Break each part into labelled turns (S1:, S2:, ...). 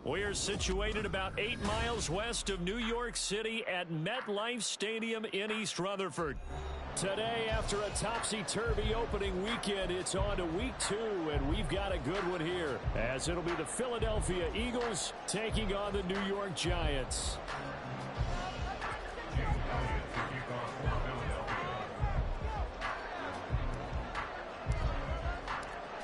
S1: We're situated about 8 miles west of New York City at MetLife Stadium in East Rutherford. Today, after a topsy-turvy opening weekend, it's on to week 2, and we've got a good one here, as it'll be the Philadelphia Eagles taking on the New York Giants.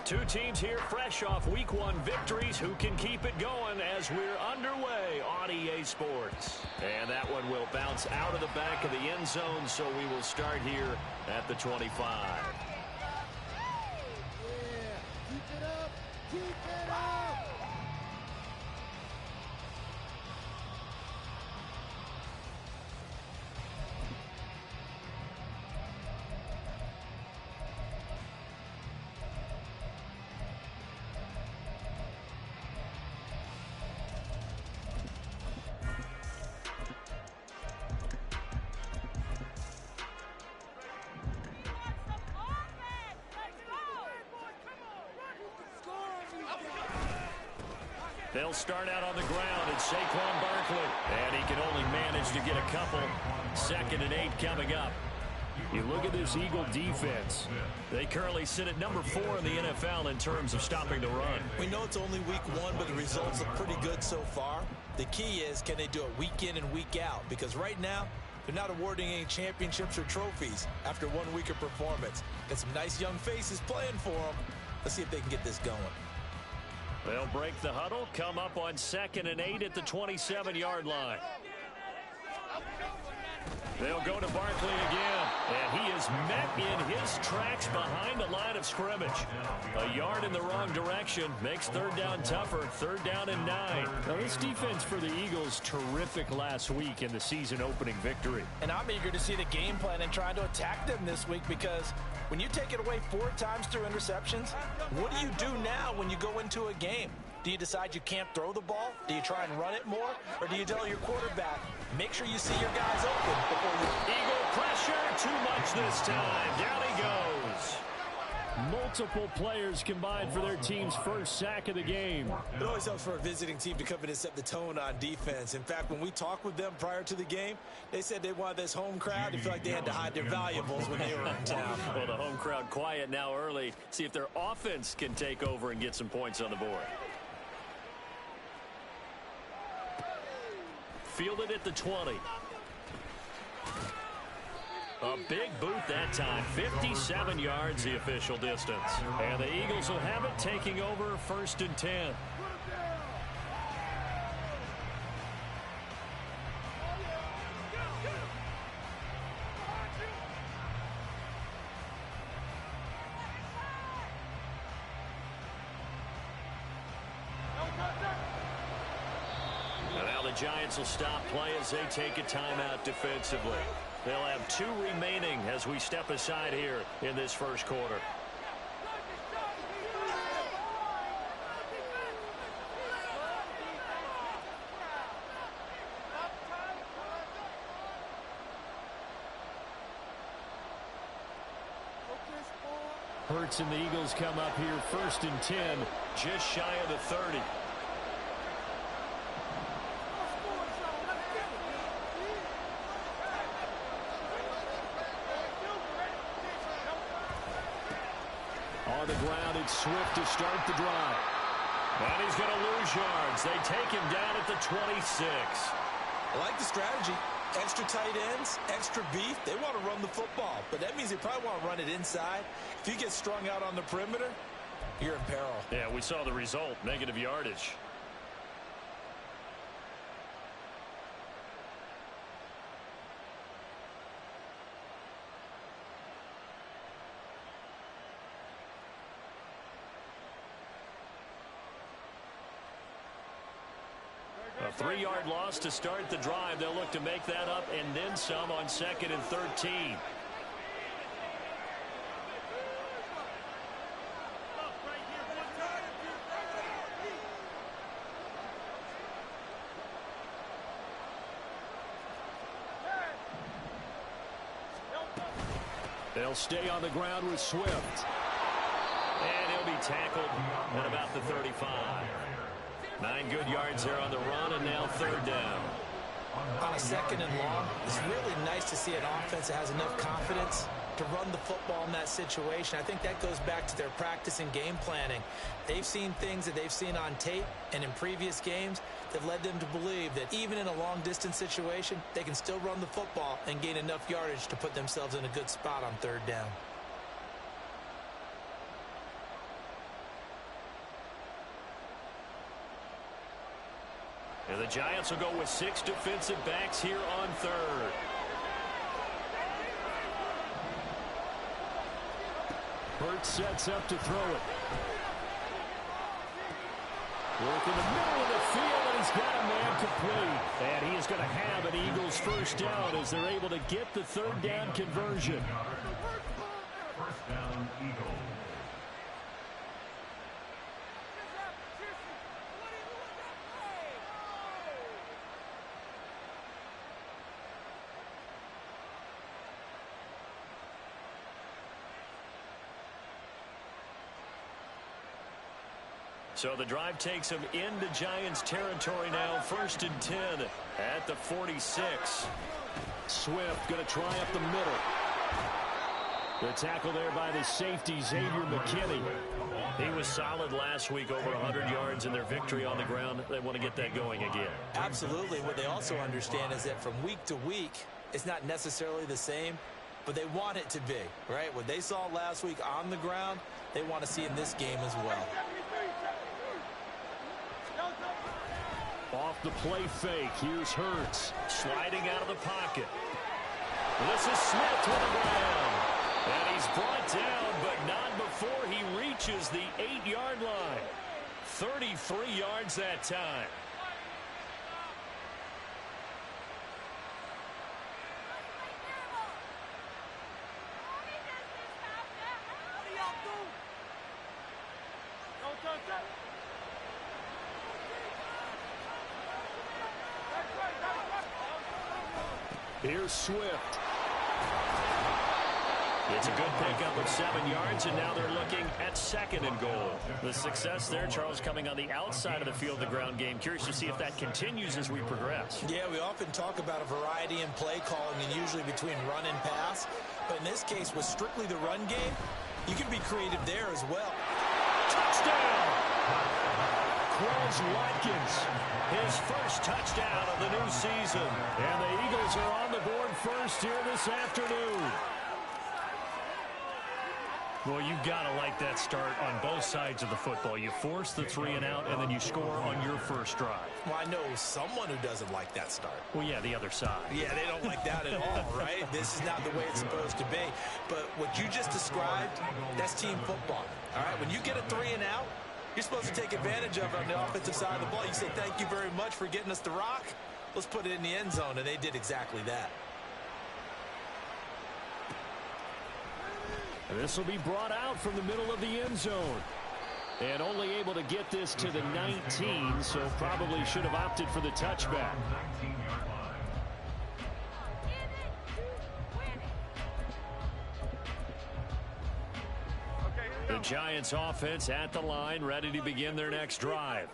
S1: Two teams here fresh off Week 1 victories who can keep it going as we're underway on EA Sports. And that one will bounce out of the back of the end zone, so we will start here at the 25.
S2: Yeah, keep it up, keep it up.
S1: They'll start out on the ground. It's Saquon Barkley. And he can only manage to get a couple. 2nd and 8 coming up. You look at this Eagle defense. They currently sit at number 4 in the NFL in terms of stopping the run.
S3: We know it's only week 1, but the results look pretty good so far. The key is, can they do it week in and week out? Because right now, they're not awarding any championships or trophies after 1 week of performance. Got some nice young faces playing for them. Let's see if they can get this going.
S1: They'll break the huddle, come up on 2nd and 8 at the 27-yard line. They'll go to Barkley again, and he is met in his tracks behind the line of scrimmage. A yard in the wrong direction makes 3rd down tougher, 3rd down and 9. Now, this defense for the Eagles, terrific last week in the season-opening victory.
S4: And I'm eager to see the game plan and trying to attack them this week, because when you take it away 4 times through interceptions, what do you do now when you go into a game? Do you decide you can't throw the ball? Do you try and run it more? Or do you tell your quarterback, make sure you see your guys open before you...
S1: Eagle pressure, too much this time. Down he goes. Multiple players combined for their team's first sack of the game.
S3: It always helps for a visiting team to come in and set the tone on defense. In fact, when we talked with them prior to the game, they said they wanted this home crowd to feel like they had to hide their valuables when they were in town.
S1: Well, the home crowd quiet now early. See if their offense can take over and get some points on the board. Fielded at the 20. A big boot that time. 57 yards the official distance. And the Eagles will have it, taking over 1st and 10. Giants will stop play as they take a timeout defensively. They'll have 2 remaining as we step aside here in this first quarter. Hurts and the Eagles come up here 1st and 10, just shy of the 30. On the ground, it's Swift to start the drive. And he's going to lose yards. They take him down at the 26.
S3: I like the strategy. Extra tight ends, extra beef. They want to run the football, but that means they probably want to run it inside. If you get strung out on the perimeter, you're in peril.
S1: Yeah, we saw the result, negative yardage. A 3-yard loss to start the drive. They'll look to make that up and then some on 2nd and 13. They'll stay on the ground with Swift. And he'll be tackled at about the 35. 9 good yards there on the run, and now 3rd down.
S3: On a 2nd and long, it's really nice to see an offense that has enough confidence to run the football in that situation. I think that goes back to their practice and game planning. They've seen things that they've seen on tape and in previous games that led them to believe that even in a long-distance situation, they can still run the football and gain enough yardage to put themselves in a good spot on 3rd down.
S1: And the Giants will go with 6 defensive backs here on 3rd. Burt sets up to throw it. Work in the middle of the field, and he's got a man complete. And he is going to have an Eagles 1st down as they're able to get the 3rd down conversion.
S5: 1st down, Eagles.
S1: So the drive takes him into Giants territory now. 1st and 10 at the 46. Swift going to try up the middle. The tackle there by the safety, Xavier McKinney. He was solid last week, over 100 yards in their victory on the ground. They want to get that going again.
S3: Absolutely. What they also understand is that from week to week, it's not necessarily the same, but they want it to be, right? What they saw last week on the ground, they want to see in this game as well.
S1: Off the play fake, here's Hurts sliding out of the pocket. This is Smith to the ground. And he's brought down, but not before he reaches the 8-yard line. 33 yards that time. Here's Swift. It's a good pickup of 7 yards, and now they're looking at 2nd and goal. The success there, Charles, coming on the outside of the field, the ground game. Curious to see if that continues as we progress.
S3: Yeah, we often talk about a variety in play calling and usually between run and pass. But in this case, with strictly the run game, you can be creative there as well.
S1: Touchdown! Quez Watkins, his first touchdown of the new season. And the Eagles are on the board first here this afternoon. Well, you've got to like that start on both sides of the football. You force the 3 and out, and then you score on your first drive.
S3: Well, I know someone who doesn't like that start.
S1: Well, yeah, the other side.
S3: Yeah, they don't like that at all, right? This is not the way it's supposed to be. But what you just described, that's team football. All right, when you get a 3 and out, you're supposed to take advantage of it on the offensive side of the ball. You say, thank you very much for getting us the rock. Let's put it in the end zone, and they did exactly that.
S1: And this will be brought out from the middle of the end zone. And only able to get this to the 19, so probably should have opted for the touchback. The Giants offense at the line, ready to begin their next drive.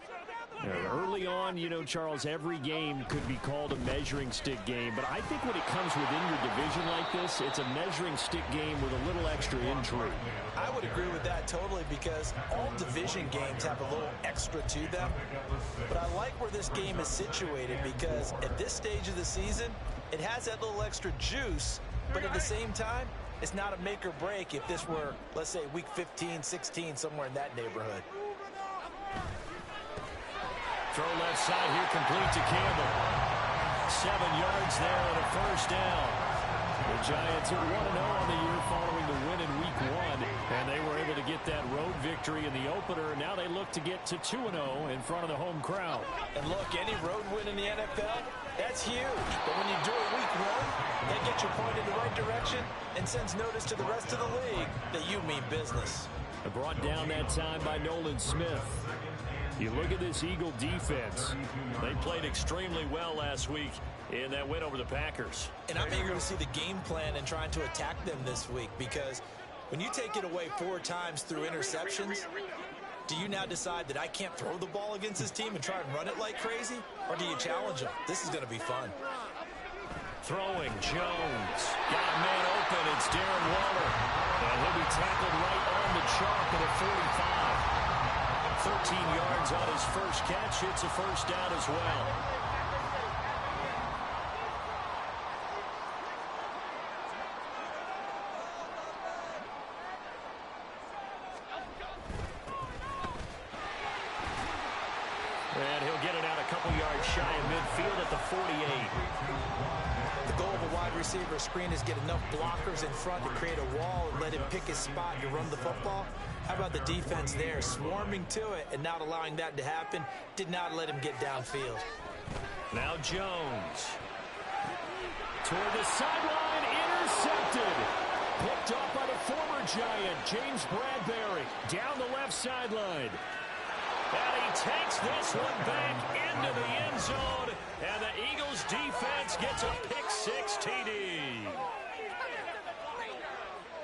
S1: Early on, you know, Charles, every game could be called a measuring stick game, but I think when it comes within your division like this, it's a measuring stick game with a little extra intrigue.
S3: I would agree with that totally, because all division games have a little extra to them. But I like where this game is situated, because at this stage of the season, it has that little extra juice, but at the same time, it's not a make or break if this were, let's say, week 15, 16, somewhere in that neighborhood.
S1: Throw left side here, complete to Campbell. 7 yards there and a first down. The Giants are 1-0 on the year following the win in week 1, and they were able to get that road victory in the opener. Now they look to get to 2-0 in front of the home crowd.
S3: And look, any road win in the NFL, that's huge. But when you do it week 1, that gets you pointed in the right direction and sends notice to the rest of the league that you mean business.
S1: Brought down that time by Nolan Smith. You look at this Eagle defense. They played extremely well last week in that win over the Packers.
S3: And I'm eager to see the game plan and trying to attack them this week, because when you take it away 4 times through interceptions, Do you now decide that I can't throw the ball against this team and try and run it like crazy? Or do you challenge them? This is going to be fun.
S1: Throwing, Jones. Got a man open. It's Darren Waller. And he'll be tackled right on the chalk at a 45. 13 yards on his first catch. It's a first down as well. And he'll get it out a couple yards shy of midfield at the 48.
S3: The goal of a wide receiver screen is get enough blockers in front to create a wall and let him pick his spot to run the football. How about the defense there, swarming to it and not allowing that to happen? Did not let him get downfield.
S1: Now Jones. Toward the sideline, intercepted. Picked off by the former Giant, James Bradbury, down the left sideline. And he takes this one back into the end zone. And the Eagles defense gets a pick-six TD.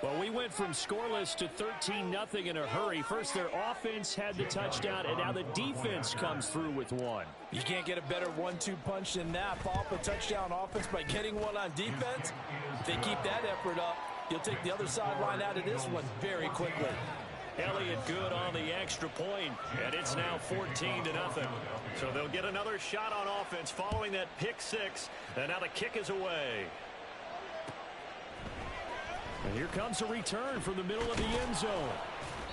S1: Well, we went from scoreless to 13-0 in a hurry. First, their offense had the touchdown, and now the defense comes through with one.
S3: You can't get a better 1-2 punch than that. Follow up a touchdown offense by getting one on defense. If they keep that effort up, you'll take the other sideline out of this one very quickly.
S1: Elliott good on the extra point, and it's now 14-0. So they'll get another shot on offense following that pick-six, and now the kick is away. And here comes a return from the middle of the end zone.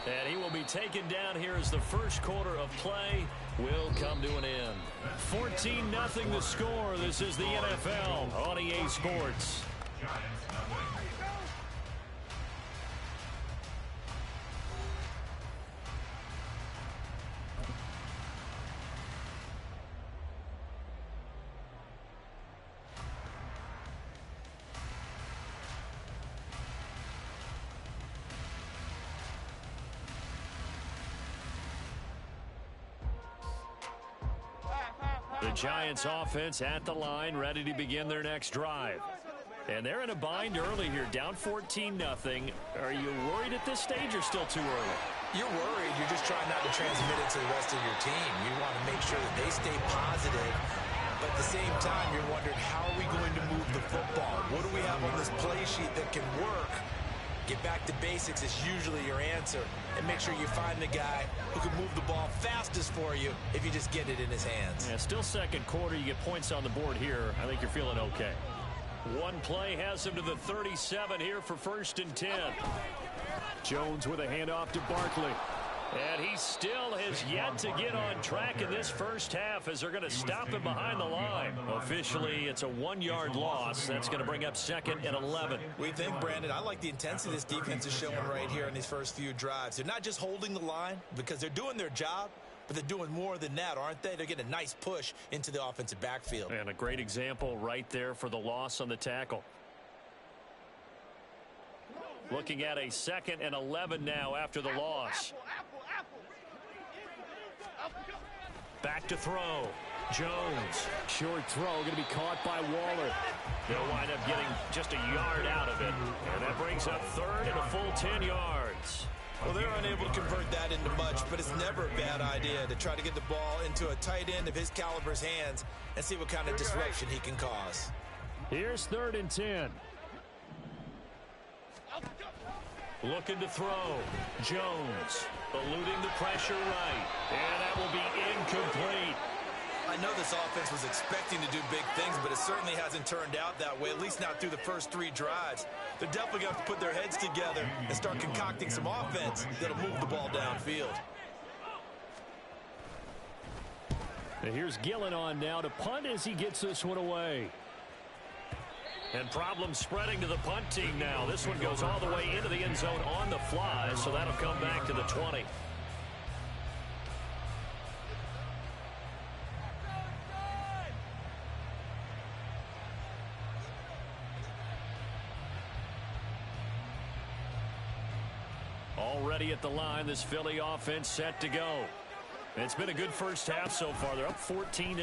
S1: And he will be taken down here as the first quarter of play will come to an end. 14-0 the score. This is the NFL on EA Sports. The Giants offense at the line, ready to begin their next drive. And they're in a bind early here, down 14-0. Are you worried at this stage or still too early?
S3: You're worried. You're just trying not to transmit it to the rest of your team. You want to make sure that they stay positive. But at the same time, you're wondering, how are we going to move the football? What do we have on this play sheet that can work? Get back to basics is usually your answer. And make sure you find the guy who can move the ball fastest for you if you just get it in his hands.
S1: Yeah, still second quarter. You get points on the board here. I think you're feeling okay. One play has him to the 37 here for 1st and 10. Jones with a handoff to Barkley. And he still has yet to get on track in this first half as they're going to stop him behind the line. Officially, it's a 1-yard loss. That's going to bring up 2nd and 11.
S3: We think, Brandon, I like the intensity this defense is showing right here in these first few drives. They're not just holding the line because they're doing their job, but they're doing more than that, aren't they? They're getting a nice push into the offensive backfield.
S1: And a great example right there for the loss on the tackle. Looking at a 2nd and 11 now after the loss. Back to throw. Jones. Short throw going to be caught by Waller. They'll wind up getting just a yard out of it. And that brings up 3rd and a full 10 yards.
S3: Well, they're unable to convert that into much, but it's never a bad idea to try to get the ball into a tight end of his caliber's hands and see what kind of disruption he can cause.
S1: Here's 3rd and 10. Looking to throw. Jones eluding the pressure right. And that will be incomplete.
S3: I know this offense was expecting to do big things, but it certainly hasn't turned out that way, at least not through the first 3 drives. They're definitely going to have to put their heads together and start concocting some offense that'll move the ball downfield.
S1: And here's Gillen on now to punt as he gets this one away. And problems spreading to the punt team now. This one goes all the way into the end zone on the fly, so that'll come back to the 20. Already at the line, this Philly offense set to go. It's been a good first half so far. They're up 14-0.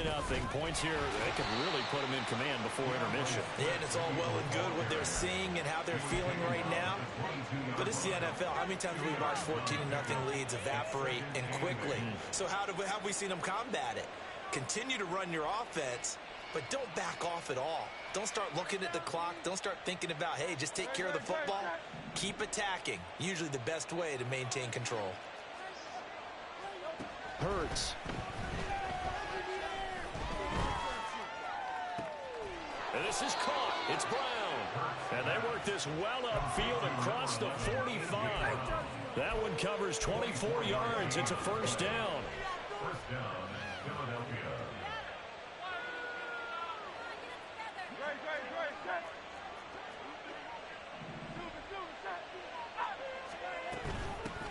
S1: Points here, they could really put them in command before intermission.
S3: Yeah, and it's all well and good what they're seeing and how they're feeling right now. But it's the NFL. How many times have we watched 14-0 leads evaporate and quickly? So how have we seen them combat it? Continue to run your offense, but don't back off at all. Don't start looking at the clock. Don't start thinking about, hey, just take care of the football. Keep attacking. Usually the best way to maintain control.
S1: Hurts. And this is caught. It's Brown. And they work this well upfield across the 45. That one covers 24 yards. It's a first down.
S5: First down, Philadelphia.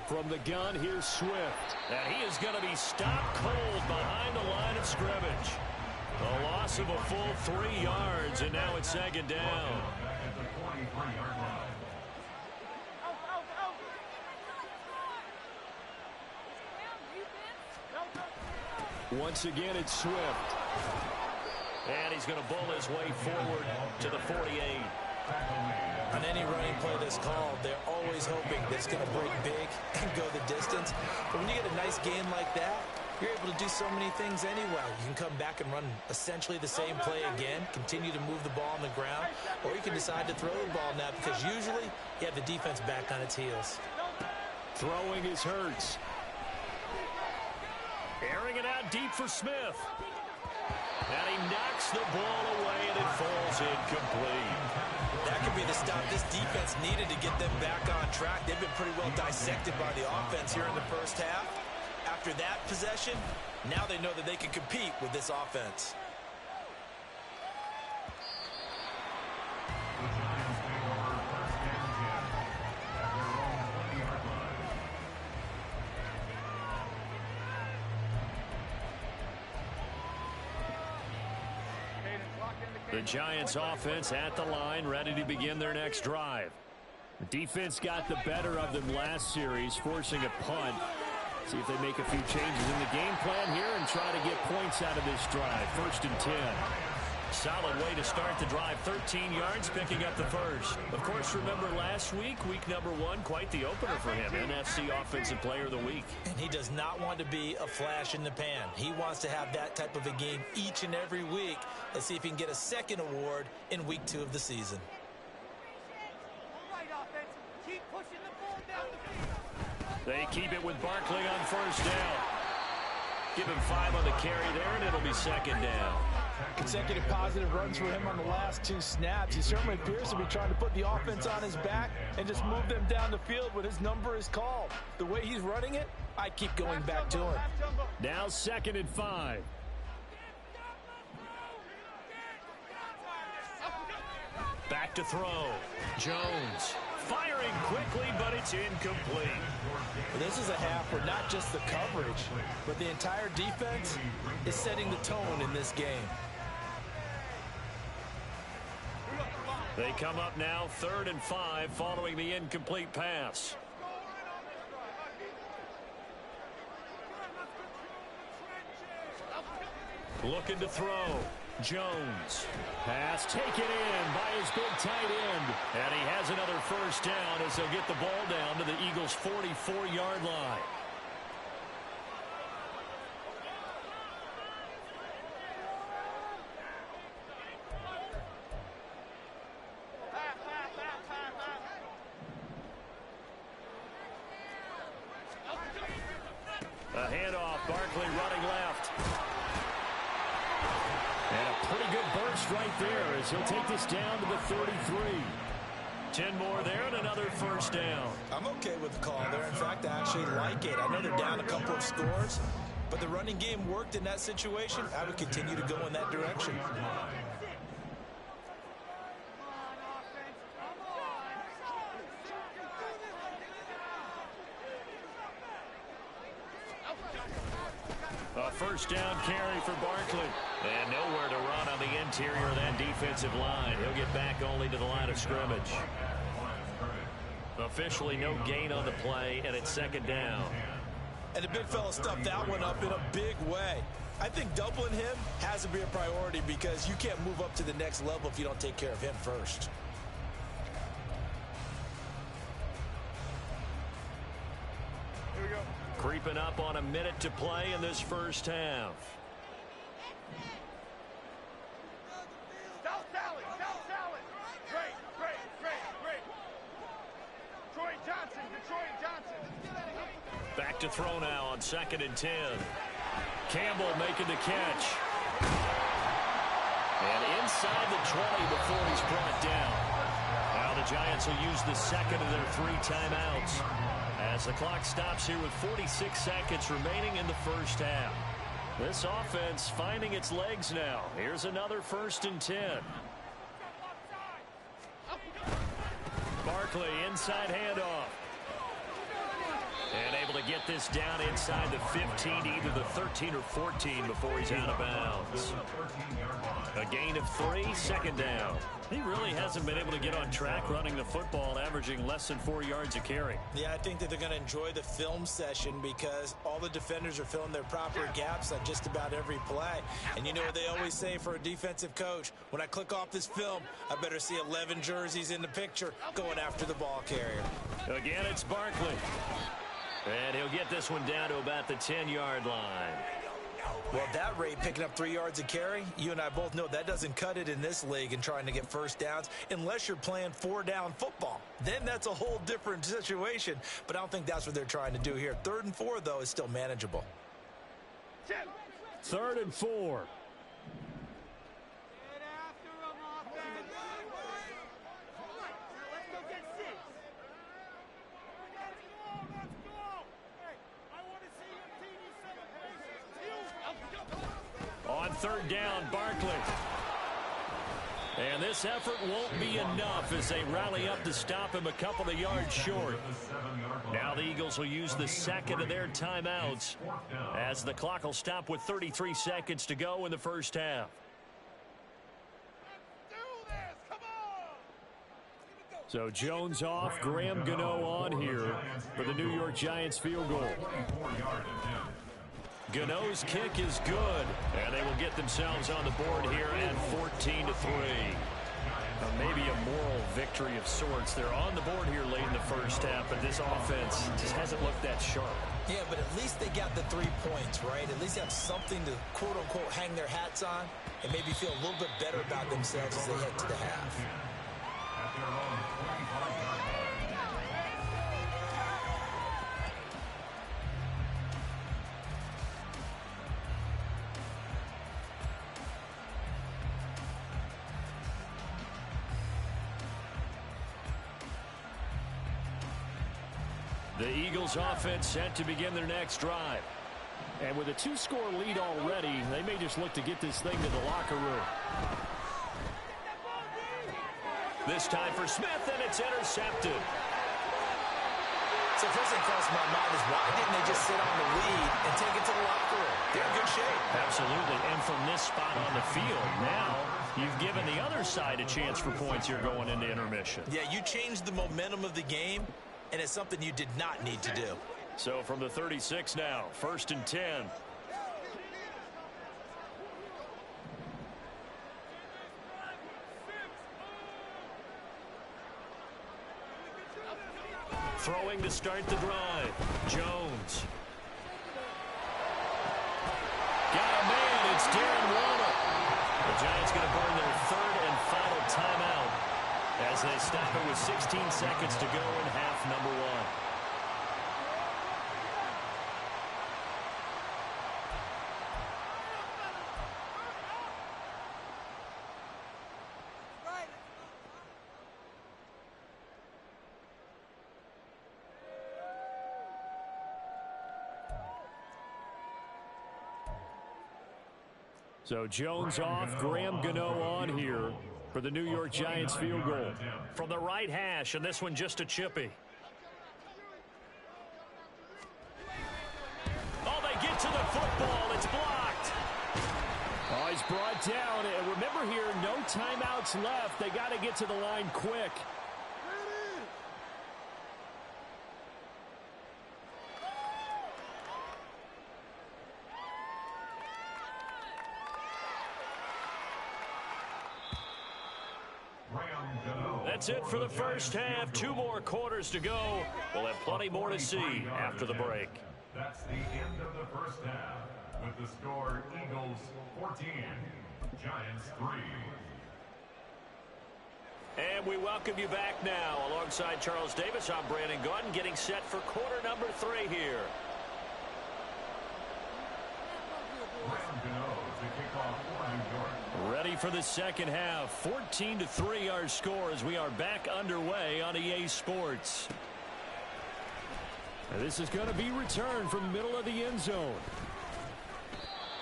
S1: From the gun, here's Swift. And he is going to be stopped cold behind the line of scrimmage. A loss of a full 3 yards, and now it's second down. Once again, it's Swift. And he's going to bull his way forward to the 48.
S3: On any running play that's called, they're always hoping that it's going to break big and go the distance. But when you get a nice game like that, you're able to do so many things anyway. You can come back and run essentially the same play again, continue to move the ball on the ground, or you can decide to throw the ball now because usually you have the defense back on its heels.
S1: Throwing is Hurts. Airing it out deep for Smith. And he knocks the ball away, and it falls incomplete.
S3: That could be the stop this defense needed to get them back on track. They've been pretty well dissected by the offense here in the first half. After that possession, now they know that they can compete with this offense.
S5: The Giants take over first and 10 at their own 20-yard line.
S1: The Giants offense at the line, ready to begin their next drive. The defense got the better of them last series, forcing a punt. See if they make a few changes in the game plan here and try to get points out of this drive. 1st and 10. Solid way to start the drive. 13 yards, picking up the first. Of course, remember last week, week number 1, quite the opener for him. NFC Offensive Player of the Week.
S3: And he does not want to be a flash in the pan. He wants to have that type of a game each and every week. Let's see if he can get a second award in week 2 of the season.
S1: They keep it with Barkley on first down. Give him 5 on the carry there, and it'll be second down.
S4: Consecutive positive runs for him on the last 2 snaps. He certainly appears to be trying to put the offense on his back and just move them down the field when his number is called. The way he's running it, I keep going back to him.
S1: Now 2nd and 5. Back to throw. Jones firing quickly, but it's incomplete.
S4: This is a half where not just the coverage, but the entire defense is setting the tone in this game.
S1: They come up now 3rd and 5 following the incomplete pass. Looking to throw. Jones. Pass taken in by his big tight end. And he has another first down as they'll get the ball down to the Eagles' 44-yard line. A handoff. Barkley running left. And a pretty good burst right there as he'll take this down to the 33. 10 more there and another first down.
S3: I'm okay with the call there. In fact, I actually like it. I know they're down a couple of scores, but the running game worked in that situation. I would continue to go in that direction.
S1: A first down carry for Barkley. And nowhere to run on the interior of that defensive line. He'll get back only to the line of scrimmage. Officially no gain on the play, and it's second down.
S3: And the big fella stuffed that one up in a big way. I think doubling him has to be a priority because you can't move up to the next level if you don't take care of him first.
S1: Here we go. Creeping up on a minute to play in this first half. Back to throw now on 2nd and 10. Campbell making the catch. And inside the 20 before he's brought down. Now the Giants will use the second of their 3 timeouts as the clock stops here with 46 seconds remaining in the first half. This offense finding its legs now. Here's another 1st and 10. Barkley inside handoff. And able to get this down inside the 15, either the 13 or 14 before he's out of bounds. A gain of 3, 2nd down. He really hasn't been able to get on track running the football, averaging less than 4 yards a carry.
S3: Yeah, I think that they're going to enjoy the film session because all the defenders are filling their proper gaps on just about every play. And you know what they always say for a defensive coach? When I click off this film, I better see 11 jerseys in the picture going after the ball carrier.
S1: Again, it's Barkley. And he'll get this one down to about the 10-yard line.
S3: Well, at that rate, picking up 3 yards a carry, you and I both know that doesn't cut it in this league and trying to get first downs unless you're playing 4-down football. Then that's a whole different situation, but I don't think that's what they're trying to do here. 3rd and 4, though, is still manageable.
S1: 3rd and 4. On 3rd down, Barkley. And this effort won't be enough as they rally up to stop him a couple of yards short. Now the Eagles will use the second of their timeouts as the clock will stop with 33 seconds to go in the first half. So Jones off, Graham Gano on here for the New York Giants field goal. Gano's kick is good, and they will get themselves on the board here at 14-3. Maybe a moral victory of sorts. They're on the board here late in the first half, but this offense just hasn't looked that sharp.
S3: Yeah, but at least they got the 3 points, right? At least they have something to, quote-unquote, hang their hats on and maybe feel a little bit better about themselves as they head to the half.
S1: The Eagles offense set to begin their next drive. And with a 2-score lead already, they may just look to get this thing to the locker room. This time for Smith, and it's intercepted.
S3: So first thing crossed my mind is why didn't they just sit on the lead and take it to the locker room? They're in good shape.
S1: Absolutely. And from this spot on the field, now you've given the other side a chance for points here going into intermission.
S3: Yeah, you changed the momentum of the game, and it's something you did not need to do.
S1: So from the 36 now, 1st and 10. Throwing to start the drive. Jones. Got a man. It's Darren Waller. The Giants going to burn their 3rd and final timeout as they stop it with 16 seconds to go in half number 1. So Jones off, Graham Gano on here for the New York Giants field goal. From the right hash, and this one just a chippy. Oh, they get to the football. It's blocked. Oh, he's brought down. And remember here, no timeouts left. They got to get to the line quick. That's it for the first half. 2 more quarters to go. We'll have plenty more to see after the break.
S5: That's the end of the first half. With the score, Eagles 14, Giants 3.
S1: And we welcome you back now. Alongside Charles Davis, I'm Brandon Gaudin, getting set for quarter number 3 here. Ready for the second half. 14-3 our score as we are back underway on EA Sports. And this is going to be returned from the middle of the end zone.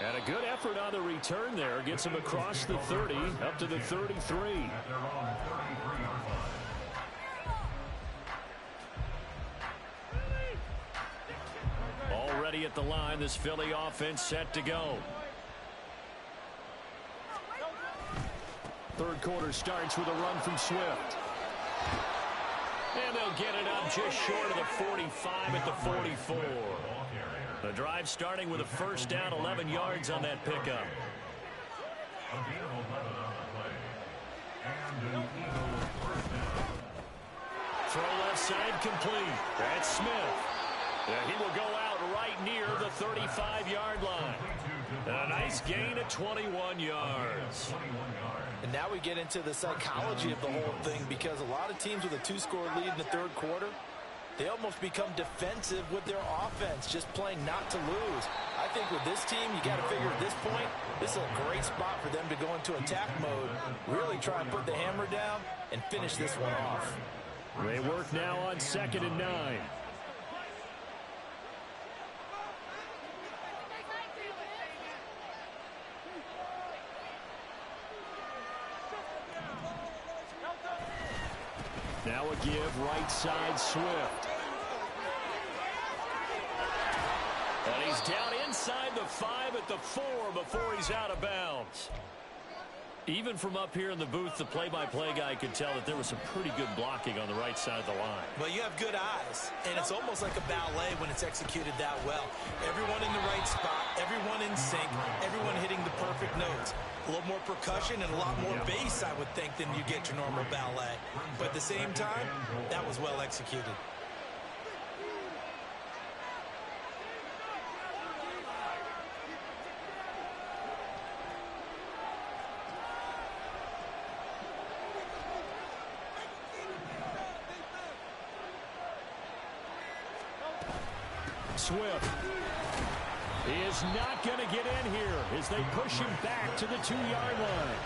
S1: And a good effort on the return there. Gets him across the 30 up to the 33. Already at the line, this Philly offense set to go. Third quarter starts with a run from Swift. And they'll get it up just short of the 45 at the 44. The drive starting with a first down, 11 yards on that pickup. Throw left side complete. That's Smith. And he will go out right near the 35-yard line. And a nice gain of 21 yards.
S4: And now we get into the psychology of the whole thing, because a lot of teams with a 2-score lead in the third quarter, they almost become defensive with their offense, just playing not to lose. I think with this team, you got to figure at this point, this is a great spot for them to go into attack mode, really try and put the hammer down and finish this one off.
S1: They work now on 2nd and 9. Now a give right side Swift. And he's down inside the 5 at the 4 before he's out of bounds. Even from up here in the booth, the play-by-play guy could tell that there was some pretty good blocking on the right side of the line.
S3: Well, you have good eyes, and it's almost like a ballet when it's executed that well. Everyone in the right spot, everyone in sync, everyone hitting the perfect notes. A little more percussion and a lot more bass, I would think, than you get your normal ballet. But at the same time, that was well executed.
S1: Swift is not going to get in here as they push him back to the 2-yard line.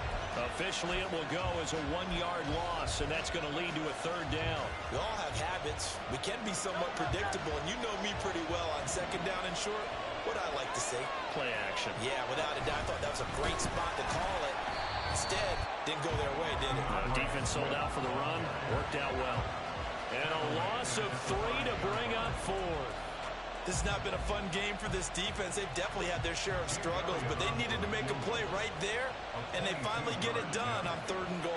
S1: Officially, it will go as a 1-yard loss, and that's going to lead to a third down.
S3: We all have habits. We can be somewhat predictable, and you know me pretty well on 2nd down and short. What I like to see?
S1: Play action.
S3: Yeah, without a doubt. I thought that was a great spot to call it. Instead, didn't go their way, did it?
S1: Defense sold out for the run. Worked out well. And a loss of 3 to bring up 4.
S3: This has not been a fun game for this defense. They've definitely had their share of struggles, but they needed to make a play right there, and they finally get it done on 3rd and goal.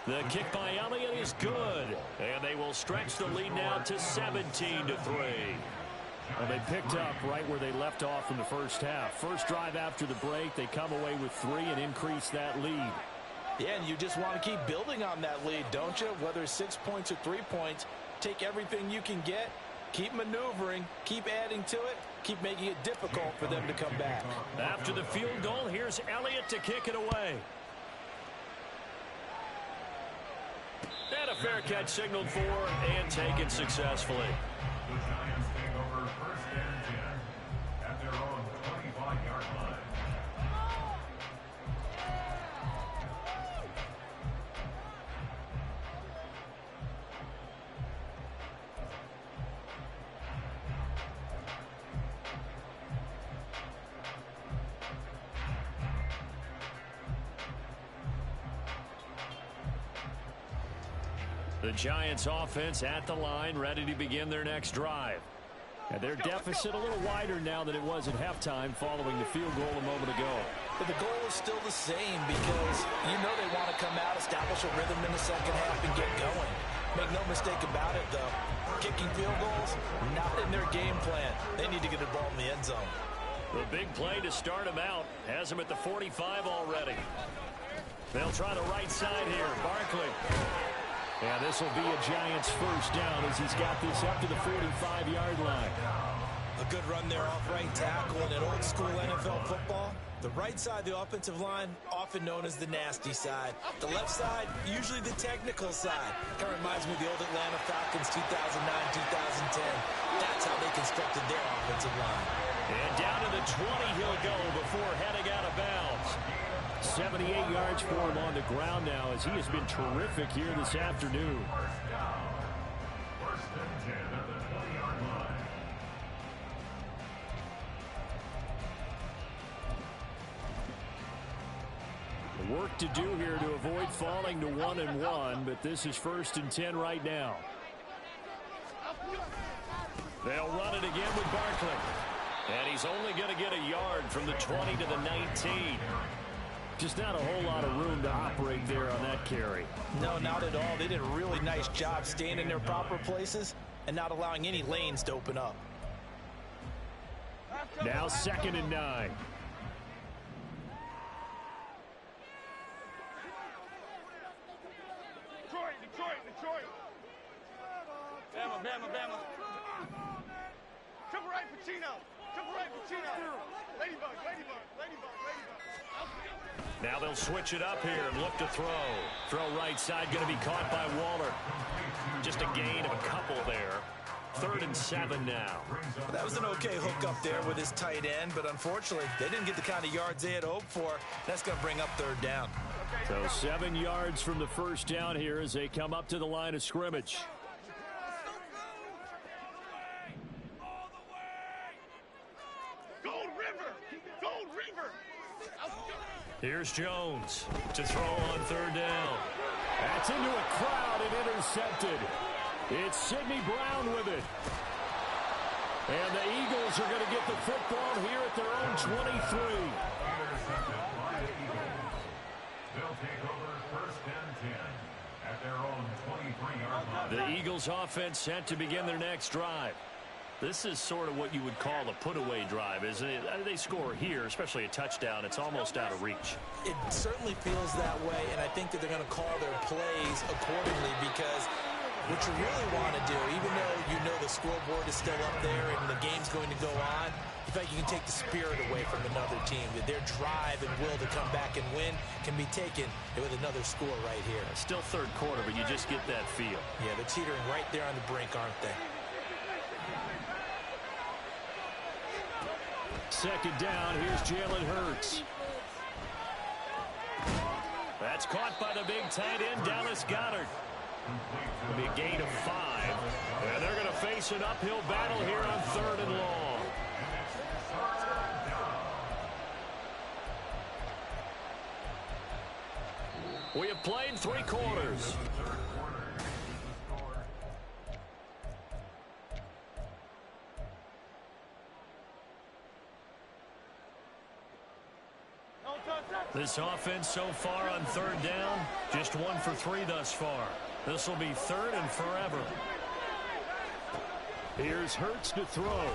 S1: The kick by Elliott is good, and they will stretch the lead now to 17-3. Well, they picked up right where they left off in the first half. First drive after the break, they come away with 3 and increase that lead.
S4: Yeah, and you just want to keep building on that lead, don't you? Whether it's 6 points or 3 points, take everything you can get, keep maneuvering, keep adding to it, keep making it difficult for them to come back.
S1: After the field goal, here's Elliott to kick it away. And a fair catch signaled for and taken successfully.
S5: The Giants take over 1st and 10 at their own 25-yard line.
S1: The Giants offense at the line, ready to begin their next drive. And their deficit a little wider now than it was at halftime following the field goal a moment ago.
S4: But the goal is still the same, because you know they want to come out, establish a rhythm in the second half, and get going. Make no mistake about it, though. Kicking field goals, not in their game plan. They need to get the ball in the end zone.
S1: The big play to start him out has him at the 45 already. They'll try the right side here. Barkley. And this will be a Giants first down as he's got this up to the 45-yard line.
S3: A good run there off right tackle. In an old school NFL football, the right side of the offensive line, often known as the nasty side. The left side, usually the technical side. Kind of reminds me of the old Atlanta Falcons 2009, 2010. That's how they constructed their offensive line.
S1: And down to the 20 he'll go before heading out of bounds. 78 yards for him on the ground now as he has been terrific here this afternoon.
S5: First and 10 at the 20-yard line.
S1: Work to do here to avoid falling to 1-1, but this is first and 10 right now. They'll run it again with Barkley. And he's only going to get a yard from the 20 to the 19. Just not a whole lot of room to operate there on that carry.
S4: No, not at all. They did a really nice job staying in their proper places and not allowing any lanes to open up.
S1: Now 2nd and 9.
S2: Detroit. Bama. Triple right, Pacino. Ladybug.
S1: Now they'll switch it up here and look to throw. Throw right side, going to be caught by Waller. Just a gain of a couple there. 3rd and 7 now.
S3: That was an okay hook up there with his tight end, but unfortunately, they didn't get the kind of yards they had hoped for. That's going to bring up 3rd down.
S1: So 7 yards from the first down here as they come up to the line of scrimmage.
S2: Gold River.
S1: Here's Jones to throw on 3rd down. That's into a crowd and intercepted. It's Sidney Brown with it. And the Eagles are going to get the football here at their own 23.
S5: Intercepted by the Eagles. They'll take over first and 10 at their own 23-yard line.
S1: The Eagles offense set to begin their next drive. This is sort of what you would call a put-away drive, isn't it? They score here, especially a touchdown. It's almost out of reach.
S3: It certainly feels that way, and I think that they're going to call their plays accordingly because what you really want to do, even though you know the scoreboard is still up there and the game's going to go on, in fact, you can take the spirit away from another team. That their drive and will to come back and win can be taken with another score right here.
S1: Still 3rd quarter, but you just get that feel.
S3: Yeah, they're teetering right there on the brink, aren't they?
S1: 2nd down, here's Jalen Hurts. That's caught by the big tight end, Dallas Goedert. It'll be a gain of 5. And they're going to face an uphill battle here on 3rd and long. We have played 3 quarters. This offense so far on 3rd down, just 1 for 3 thus far. This will be 3rd and forever. Here's Hurts to throw.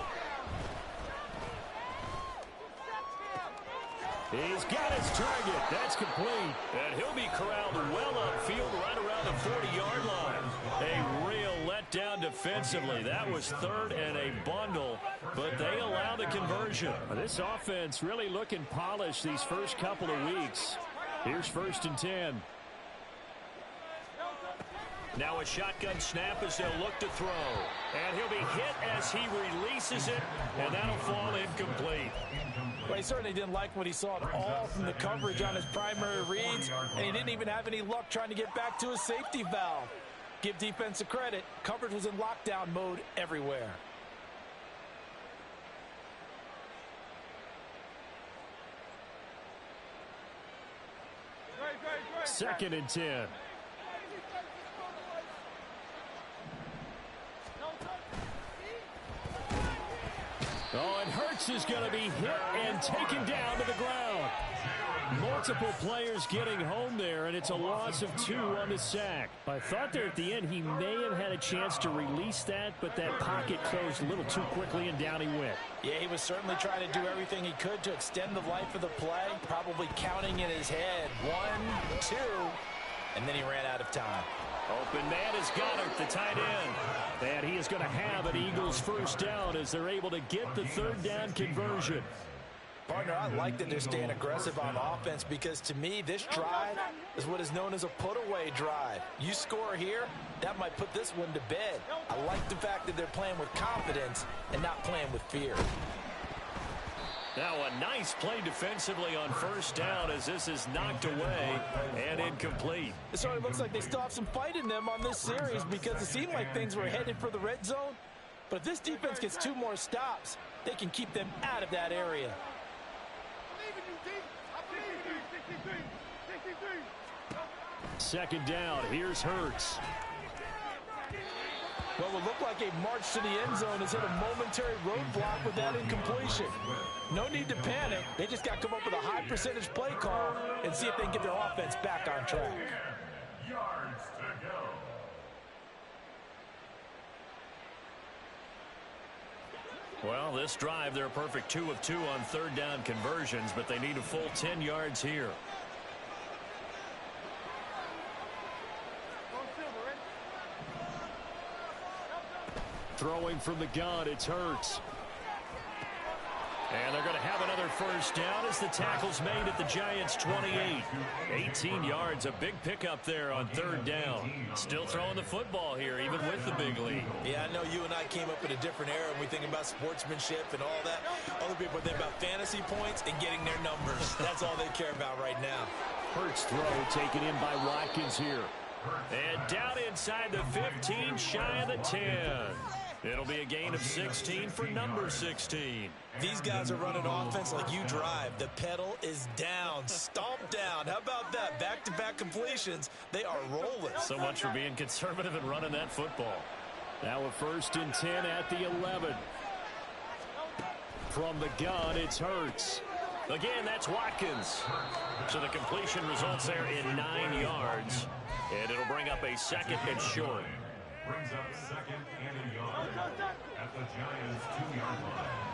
S1: He's got his target. That's complete. And he'll be corralled well upfield right around the 40-yard line. A real letdown defensively. That was 3rd and a bundle, but they allow the conversion. This offense really looking polished these first couple of weeks. Here's 1st and 10. Now a shotgun snap as they'll look to throw. And he'll be hit as he releases it, and that'll fall incomplete.
S4: Well, he certainly didn't like what he saw at all from the coverage on his primary reads, and he didn't even have any luck trying to get back to his safety valve. Give defense a credit. Coverage was in lockdown mode everywhere.
S1: Second and 10. Oh, and Hurts is going to be hit and taken down to the ground. Multiple players getting home there, and it's a loss of 2 on the sack. I thought there at the end he may have had a chance to release that, but that pocket closed a little too quickly, and down he went.
S4: Yeah, he was certainly trying to do everything he could to extend the life of the play, probably counting in his head 1, 2, and then he ran out of time.
S1: Open man has got it, the tight end. And he is going to have an Eagles first down as they're able to get the third down conversion.
S4: Partner, I like that they're staying aggressive on offense because to me, this drive is what is known as a put-away drive. You score here, that might put this one to bed. I like the fact that they're playing with confidence and not playing with fear.
S1: Now a nice play defensively on first down as this is knocked away and incomplete.
S4: It sort of looks like they still have some fight in them on this series because it seemed like things were headed for the red zone. But if this defense gets 2 more stops, they can keep them out of that area.
S1: Second down, here's Hurts.
S4: What would look like a march to the end zone has hit a momentary roadblock with that incompletion. No need to panic. They just got to come up with a high percentage play call and see if they can get their offense back on track.
S5: Yards to go.
S1: Well, this drive, they're a perfect 2 of 2 on third down conversions, but they need a full 10 yards here. Throwing from the gun, it's Hurts. And they're going to have another first down as the tackle's made at the Giants' 28. 18 yards, a big pickup there on third down. Still throwing the football here, even with the big lead.
S3: Yeah, I know you and I came up in a different era when we think about sportsmanship and all that. Other people think about fantasy points and getting their numbers. That's all they care about right now.
S1: Hurts throw taken in by Watkins here. And down inside the 15, shy of the 10. It'll be a gain of 16 for number 16.
S3: These guys are running offense like you drive. The pedal is down, stomped down. How about that? Back-to-back completions. They are rolling.
S1: So much for being conservative and running that football. Now a 1st and 10 at the 11. From the gun, it's Hurts. Again, that's Watkins. So the completion results there in 9 yards. And it'll bring up a 2nd and short.
S5: Brings up 2nd and a yard at the Giants' 2-yard line.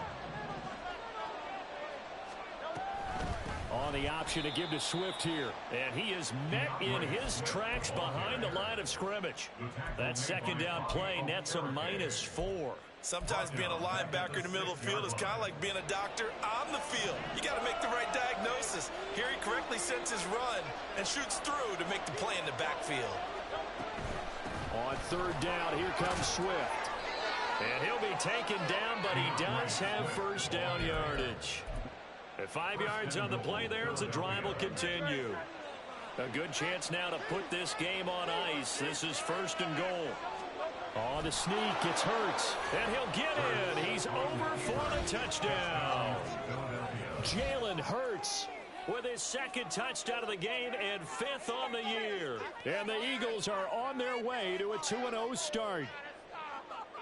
S1: On the option to give to Swift here. And he is met in his tracks behind the line of scrimmage. That 2nd down play nets a -4.
S3: Sometimes being a linebacker in the middle of the field is kind of like being a doctor on the field. You got to make the right diagnosis. Here he correctly sends his run and shoots through to make the play in the backfield.
S1: On third down, here comes Swift. And he'll be taken down, but he does have first down yardage. At 5 yards on the play there, as the drive will continue. A good chance now to put this game on ice. This is 1st and goal. On the sneak, it's Hurts. And he'll get in. He's over for the touchdown. Jalen Hurts with his 2nd touchdown of the game and 5th on the year. And the Eagles are on their way to a 2-0 start.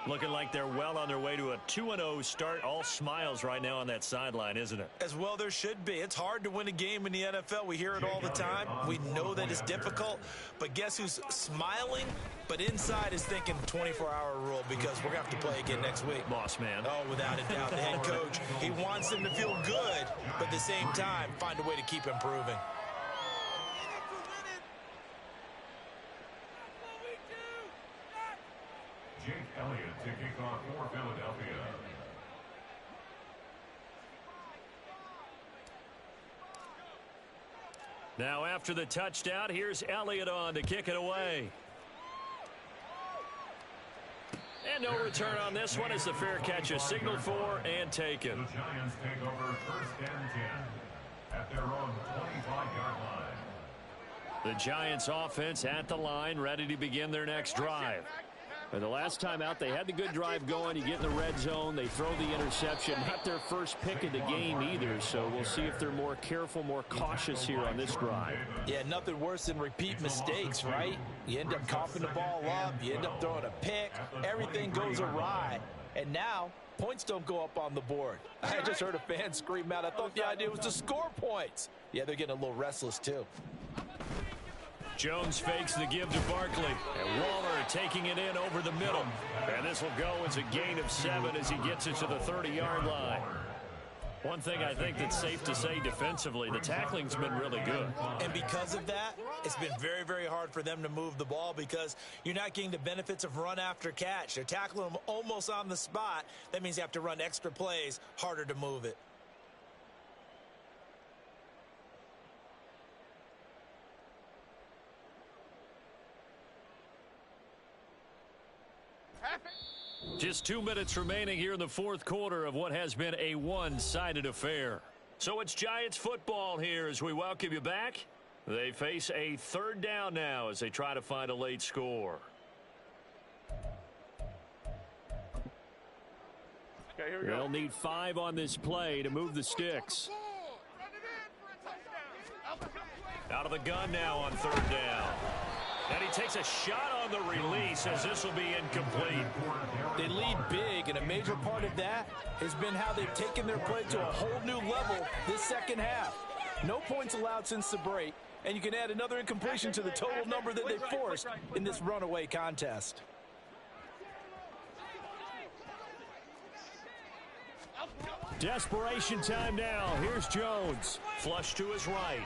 S1: Looking like they're well on their way to a 2-0 start. All smiles right now on that sideline, isn't it?
S3: As well there should be. It's hard to win a game in the NFL. We hear it all the time. We know that it's difficult. But guess who's smiling? But inside is thinking 24-hour rule because we're going to have to play again next week.
S1: Boss man.
S3: Oh, without a doubt. The head coach, he wants them to feel good, but at the same time, find a way to keep improving.
S5: Jake Elliott to kick off for Philadelphia.
S1: Now after the touchdown, here's Elliott on to kick it away. And no return on this one as the fair catch is signaled for and taken.
S5: The Giants take over 1st and 10 at their own 25-yard line.
S1: The Giants offense at the line, ready to begin their next drive. And the last time out, they had the good drive going. You get in the red zone, they throw the interception. Not their first pick of the game either, so we'll see if they're more careful, more cautious here on this drive.
S4: Yeah, nothing worse than repeat mistakes, right? You end up coughing the ball up, you end up throwing a pick, everything goes awry. And now points don't go up on the board. I just heard a fan scream out. I thought the idea was to score points. Yeah, they're getting a little restless, too.
S1: Jones fakes the give to Barkley. And Waller taking it in over the middle. And this will go as a gain of 7 as he gets it to the 30-yard line. One thing I think that's safe to say defensively, the tackling's been really good.
S3: And because of that, it's been very, very hard for them to move the ball because you're not getting the benefits of run after catch. They're tackling them almost on the spot. That means you have to run extra plays, harder to move it.
S1: Just 2 minutes remaining here in the fourth quarter of what has been a one-sided affair. So it's Giants football here as we welcome you back. They face a third down now as they try to find a late score.
S2: Okay, here we go.
S1: They'll need 5 on this play to move the sticks. Out of the gun now on third down. And he takes a shot on the release as this will be incomplete.
S4: They lead big, and a major part of that has been how they've taken their play to a whole new level this second half. No points allowed since the break, and you can add another incompletion to the total number that they forced in this runaway contest.
S1: Desperation time now. Here's Jones. Flush to his right.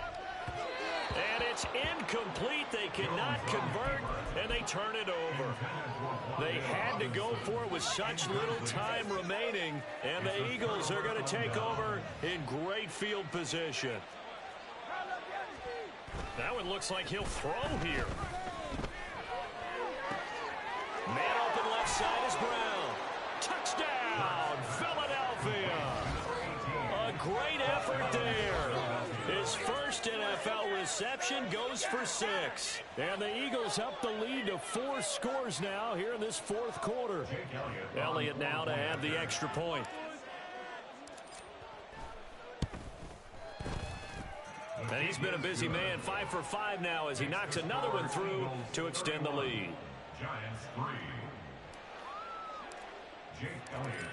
S1: And it's incomplete. They cannot convert, and they turn it over. They had to go for it with such little time remaining, and the Eagles are going to take over in great field position. That one looks like he'll throw here. Man open left side is Brown. Touchdown, Philadelphia. A great effort there. His first NFL reception goes for 6. And the Eagles up the lead to 4 scores now here in this fourth quarter. Elliott now to add the extra point. And he's been a busy man, 5 for 5 now as he knocks another one through to extend the lead.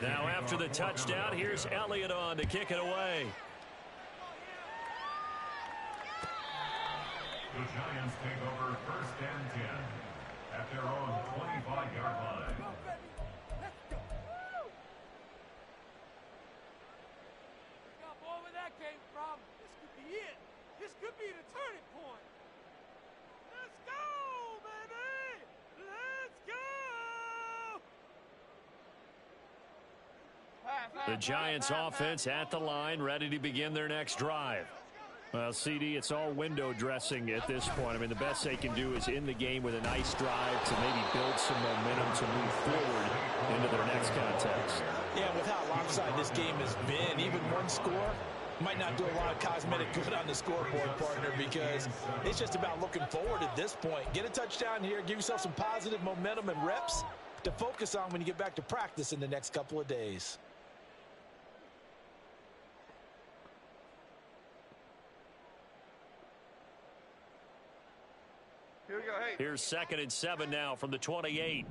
S1: Now after the touchdown, here's Elliott on to kick it away.
S5: The Giants take over first and 10 at their own 25-yard line.
S2: Boy, where that came from. This could be it. This could be the turning point. Let's go, baby. Let's go.
S1: The Giants offense at the line, ready to begin their next drive. Well, CD, it's all window dressing at this point. I mean, the best they can do is in the game with a nice drive to maybe build some momentum to move forward into their next context.
S4: Yeah, with how lopsided this game has been, even one score might not do a lot of cosmetic good on the scoreboard, partner, because it's just about looking forward at this point. Get a touchdown here, give yourself some positive momentum and reps to focus on when you get back to practice in the next couple of days.
S2: Here we go. Hey.
S1: Here's 2nd and 7 now from the 28.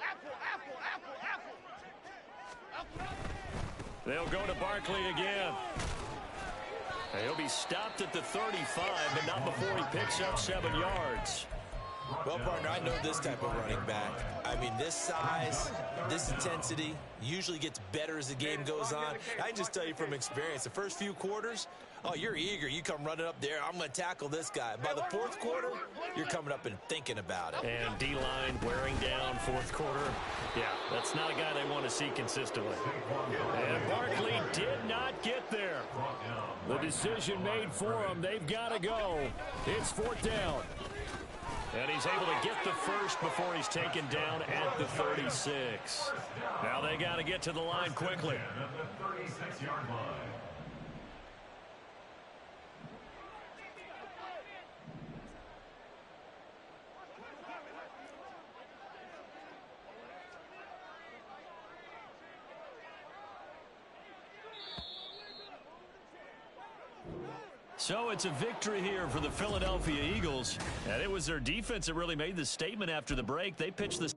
S2: Apple.
S1: They'll go to Barkley again. He'll be stopped at the 35, but not before he picks up 7 yards.
S3: Well, partner, I know this type of running back. I mean, this size, this intensity usually gets better as the game goes on. I can just tell you from experience, the first few quarters, oh, you're eager. You come running up there. I'm going to tackle this guy. By the fourth quarter, you're coming up and thinking about it.
S1: And D-line wearing down fourth quarter. Yeah, that's not a guy they want to see consistently. And Barkley did not get there. The decision made for him. They've got to go. It's 4th down. And he's able to get the first before he's taken down at the 36. Now they got to get to the line quickly.
S5: At the 36-yard line.
S1: So it's a victory here for the Philadelphia Eagles. And it was their defense that really made the statement after the break. They pitched the